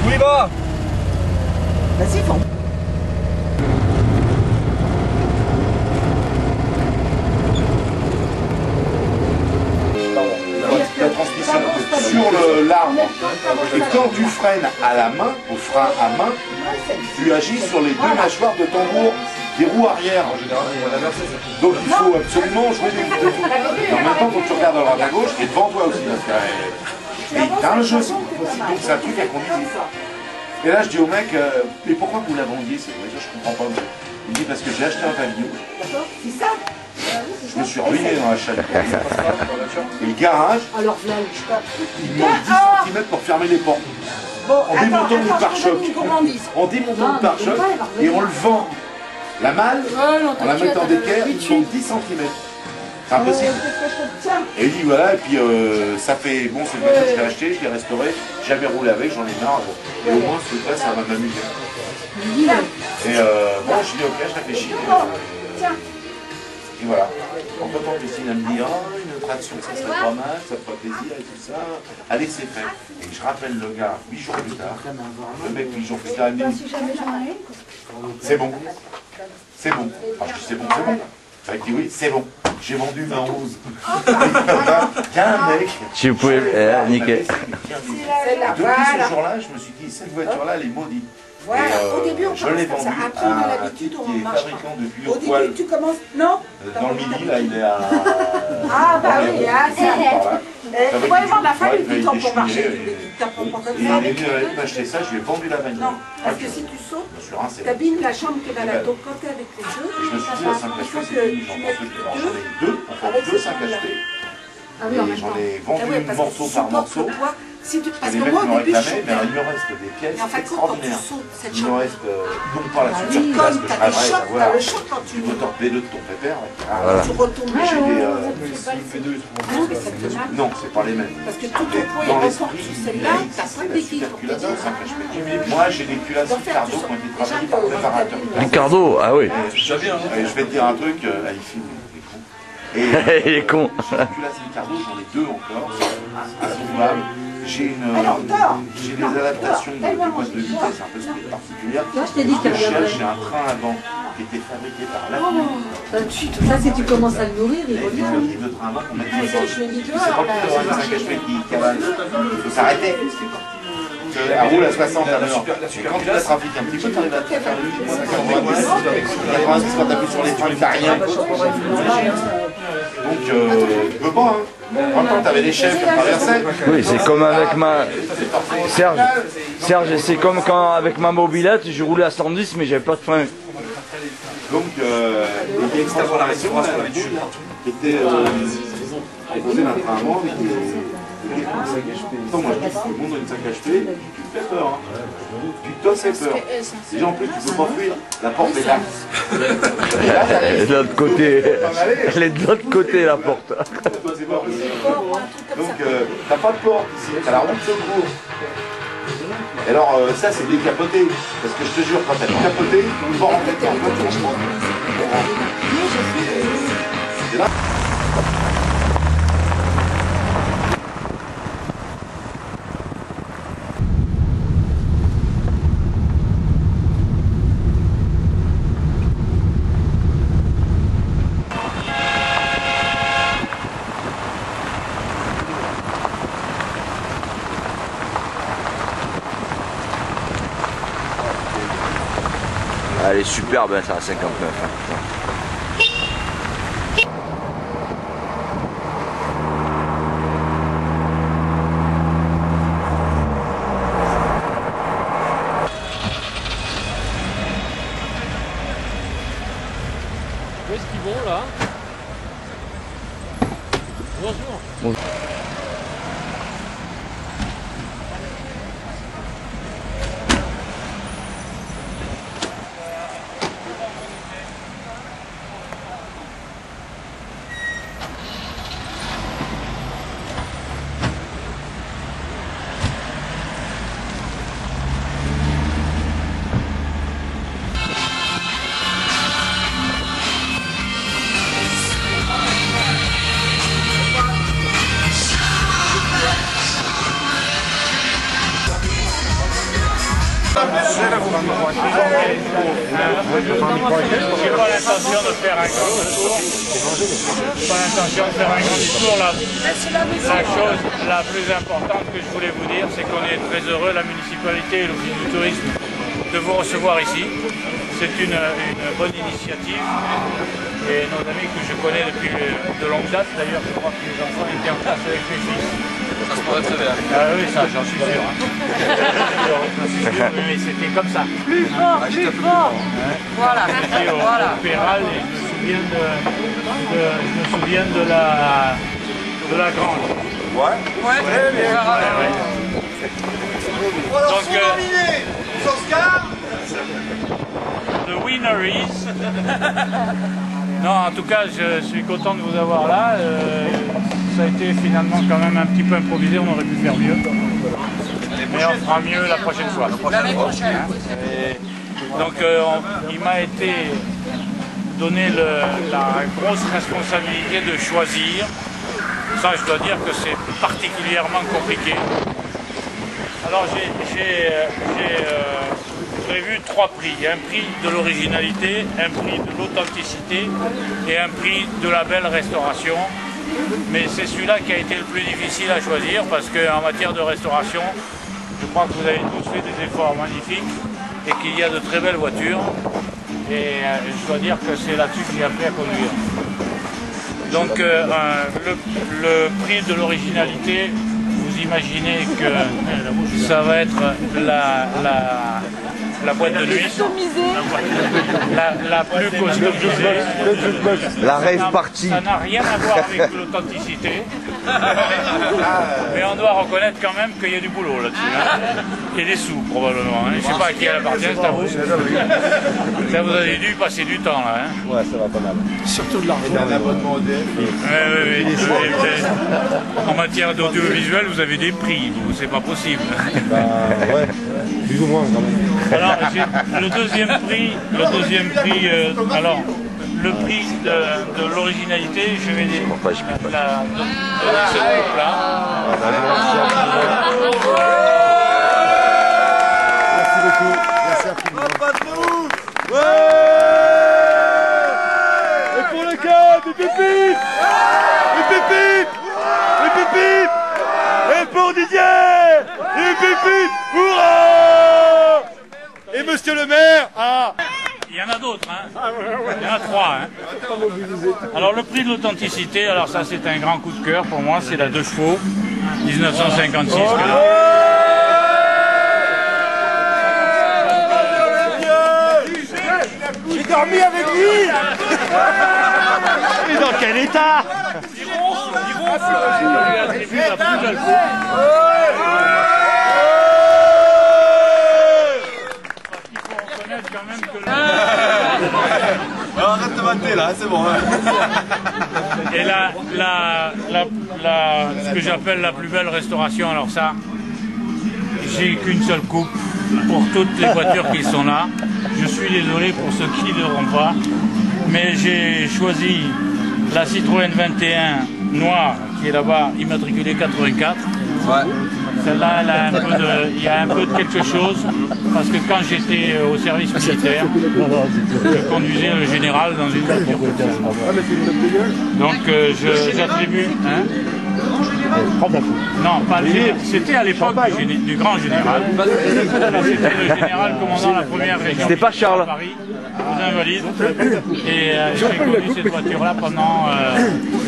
Où il va? Vas-y, fonce. La transmission sur l'arbre. Et quand tu freines à la main, au frein à main, tu agis sur les deux mâchoires de tambour des roues arrière. Donc il faut absolument jouer des deux. En même temps, quand tu regardes à droite à gauche, et devant toi aussi. Et t'as un jeu. Donc c'est un truc à conduire. Et là je dis au mec, mais pourquoi vous la vendiez cette voiture? Je comprends pas. Il me dit parce que j'ai acheté un pavillon. D'accord, c'est ça. Je me suis ruiné dans la chaîne. Et le garage, Alors là, il manque 10 cm pour fermer les portes. En démontant le pare-choc. En démontant le pare-choc et en le vend. La malle, en la mettant d'équerre, il manque 10 cm. C'est impossible. Et il dit voilà, et puis ça fait, bon c'est une voiture que je l'ai achetée, je l'ai restaurée, j'avais roulé avec, j'en ai marre, et au moins ce truc-là ça va m'amuser. Et bon, je dis ok, je réfléchis. Et voilà. En temps, Christine elle me dit oh, une traction ça serait pas mal, ça me ferait plaisir et tout ça. Allez, c'est fait. Et je rappelle le gars 8 jours plus tard. Le mec 8 jours plus tard, il me dit c'est bon. C'est bon. Alors je dis c'est bon, c'est bon. Il dit oui, c'est bon. J'ai vendu 20 roses. Il y a un mec. Si vous pouvez nickel. Et depuis ce jour-là, je me suis dit cette voiture-là, elle est maudite. Voilà, au début on je l'ai commence vendu comme ça. Après on a à l'habitude, qui on est marche. fabricant depuis Au le poil. début tu commences. Non. Dans le midi, là, il est à... Ah bah oui, ah, c'est par là. tu vas aller voir la femme, il Ouais, dit temps il pour est marcher. déchiré, Il t'apprend pas comme Et ça. il est venu m'acheter ça, je lui ai vendu la bagnole. Non, parce que si tu sautes, Sur un, c'est bon. t'abîmes la chambre qui va là. Donc quand t'es avec les deux, Je me suis dit, à 5 HP, c'est fini, j'en pense que j'en ai deux, encore deux 5 HP. ah oui, en même Et j'en temps. ai Ah vendu ouais, parce que morceau par morceau. Si tu... Parce Les que mecs moi me au début je réclamaient, mais sautais. il me reste des pièces Mais en fait, quand tu extraordinaires. sautes cette Il me chambre, reste, non pas la tu super classe colles, que je t'as des rêverais chocs, d'avoir. t'as le choc quand tu Du moteur B2 de ton pépère. Voilà. tu retombes. Mais j'ai des... Non, mais ça te fait mal. Non, c'est pas les mêmes. Parce que tout ton poids est Dans reporté l'esprit, sur il celle-là, a t'as pas existé de la béquille pour superculation t'aider. 5 HP. Moi, j'ai des culasses Ricardo qui ont été travaillées par préparateur. Ricardo, ah oui. Je vais te dire un truc, il filme les cons. Et Il est con. j'ai une culasse Ricardo, j'en ai deux encore, insouvables. J'ai des adaptations de boîte de vitesse un peu particulières. Là, je t'ai dit Parce que qu'il reviendrait. j'ai un train avant qui était fabriqué par la Ça, si tu commences à le nourrir, il et revient. le livre de train avant qu'on mette Je sur le dis c'est pas dehors, pour là. avoir une 5 HP qui cavale. Il faut s'arrêter. Elle roule à 60 à l'heure. Quand tu la trafiques un petit peu, tu arrives à te faire le 90 quand tu appuies sur les freins, t'as rien. Donc, tu peux pas, hein. En même temps, t'avais des chefs qui traversaient. Oui, c'est comme avec ma... Serge, c'est comme quand avec ma mobilette, je roulais à 110 mais j'avais pas de frein. Donc, il y a une transformation qui était composée d'un train avant avec des 5 HP. Attends, moi, je dis, le monde a une 5 HP, tu te fais peur. Hein. Tu te tosses peur. Déjà, en plus, tu peux pas fuir. La porte est là. Elle est de l'autre côté. Elle est de l'autre côté, la porte. Donc, t'as pas de porte ici, t'as la roue de secours. Et alors, ça, c'est décapoté. Parce que je te jure, quand t'as décapoté, tu peux pas rentrer dans le voiture. C'est là. Elle est superbe, hein, ça, à 59. Où est-ce qu'ils vont là? Bonjour. Bonjour. pas l'intention de faire un grand discours. Pas l'intention de faire un grand discours. La chose la plus importante que je voulais vous dire, c'est qu'on est très heureux, la municipalité et l'Office du tourisme, de vous recevoir ici. C'est une bonne initiative. Et nos amis que je connais depuis de longue date, d'ailleurs, je crois que les enfants étaient en classe avec mes fils. Ça se pourrait très bien. Ah oui, ça, j'en suis sûr. Hein. J'en suis sûr, mais c'était comme ça. Plus fort, plus fort. Voilà. C'était au Péral et je me souviens de la grande. Ouais. Donc, the winner is... Non, en tout cas, je suis content de vous avoir là. Ça a été finalement quand même un petit peu improvisé, on aurait pu faire mieux. Mais on fera mieux la prochaine fois. L'année prochaine. Donc il m'a été donné la grosse responsabilité de choisir. Ça, je dois dire que c'est particulièrement compliqué. Alors j'ai prévu 3 prix. Un prix de l'originalité, un prix de l'authenticité et un prix de la belle restauration. Mais c'est celui-là qui a été le plus difficile à choisir parce qu'en matière de restauration, je crois que vous avez tous fait des efforts magnifiques et qu'il y a de très belles voitures. Et je dois dire que c'est là-dessus que j'ai appris à conduire. Donc le prix de l'originalité, vous imaginez que ça va être la boîte de nuit, la plus customisée. La rave party. Ça n'a rien à voir avec l'authenticité. Mais on doit reconnaître quand même qu'il y a du boulot là-dessus. Hein. Et des sous probablement. Hein. Je ne sais pas à qui elle appartient, c'est à vous. Ça vous avez dû passer du temps là. Hein. Ouais, ça va pas mal. Surtout de l'argent. Un abonnement au DF. Oui. En matière d'audiovisuel, vous avez des prix, vous, c'est pas possible. Bah ouais, plus ou moins quand même. Alors, le deuxième prix, alors, le prix de l'originalité, je vais donner ce groupe-là. Merci beaucoup. Merci infiniment. Et pour le cas, des pépites. Et pour Didier. Des pépites. Hurrah. Et monsieur le maire. Il y en a d'autres, hein. Il y en a 3, hein. Alors le prix de l'authenticité, alors ça c'est un grand coup de cœur pour moi, c'est la 2 chevaux, 1956. J'ai dormi avec lui. Et dans quel état? Il ronfle. Il lui attribue la plus belle coupe. Quand même que Arrête de mater là, c'est bon. Et ce que j'appelle la plus belle restauration, alors ça, j'ai qu'une seule coupe pour toutes les voitures qui sont là. Je suis désolé pour ceux qui ne l'auront pas, mais j'ai choisi la Citroën 21 noire qui est là-bas, immatriculée 84. Ouais. Celle-là, il y a un peu de quelque chose, parce que quand j'étais au service militaire, je conduisais le général dans une voiture. Donc j'attribue... Hein, non, pas le général. C'était à l'époque du grand général. C'était le général commandant la première région. C'était pas Charles. À Paris, aux Invalides. Et j'ai conduit cette voiture-là pendant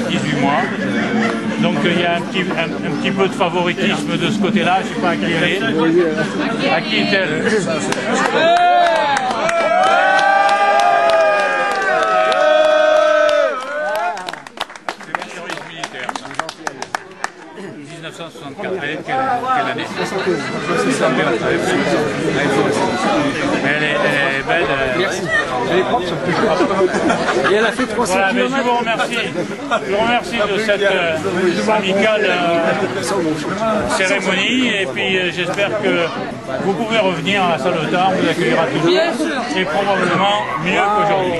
18 mois. Donc il y a un petit peu de favoritisme de ce côté-là. Je ne sais pas à qui elle est. À qui est-elle? C'est mon service militaire. 1964. Elle est de quelle année? 61. Elle est belle. Merci. Elle est propre, et elle a fait 300 voilà, km. Je vous remercie. Je vous remercie de cette amicale cérémonie. Et puis j'espère que vous pouvez revenir à la salle de tard. On vous accueillera toujours. Et probablement mieux qu'aujourd'hui.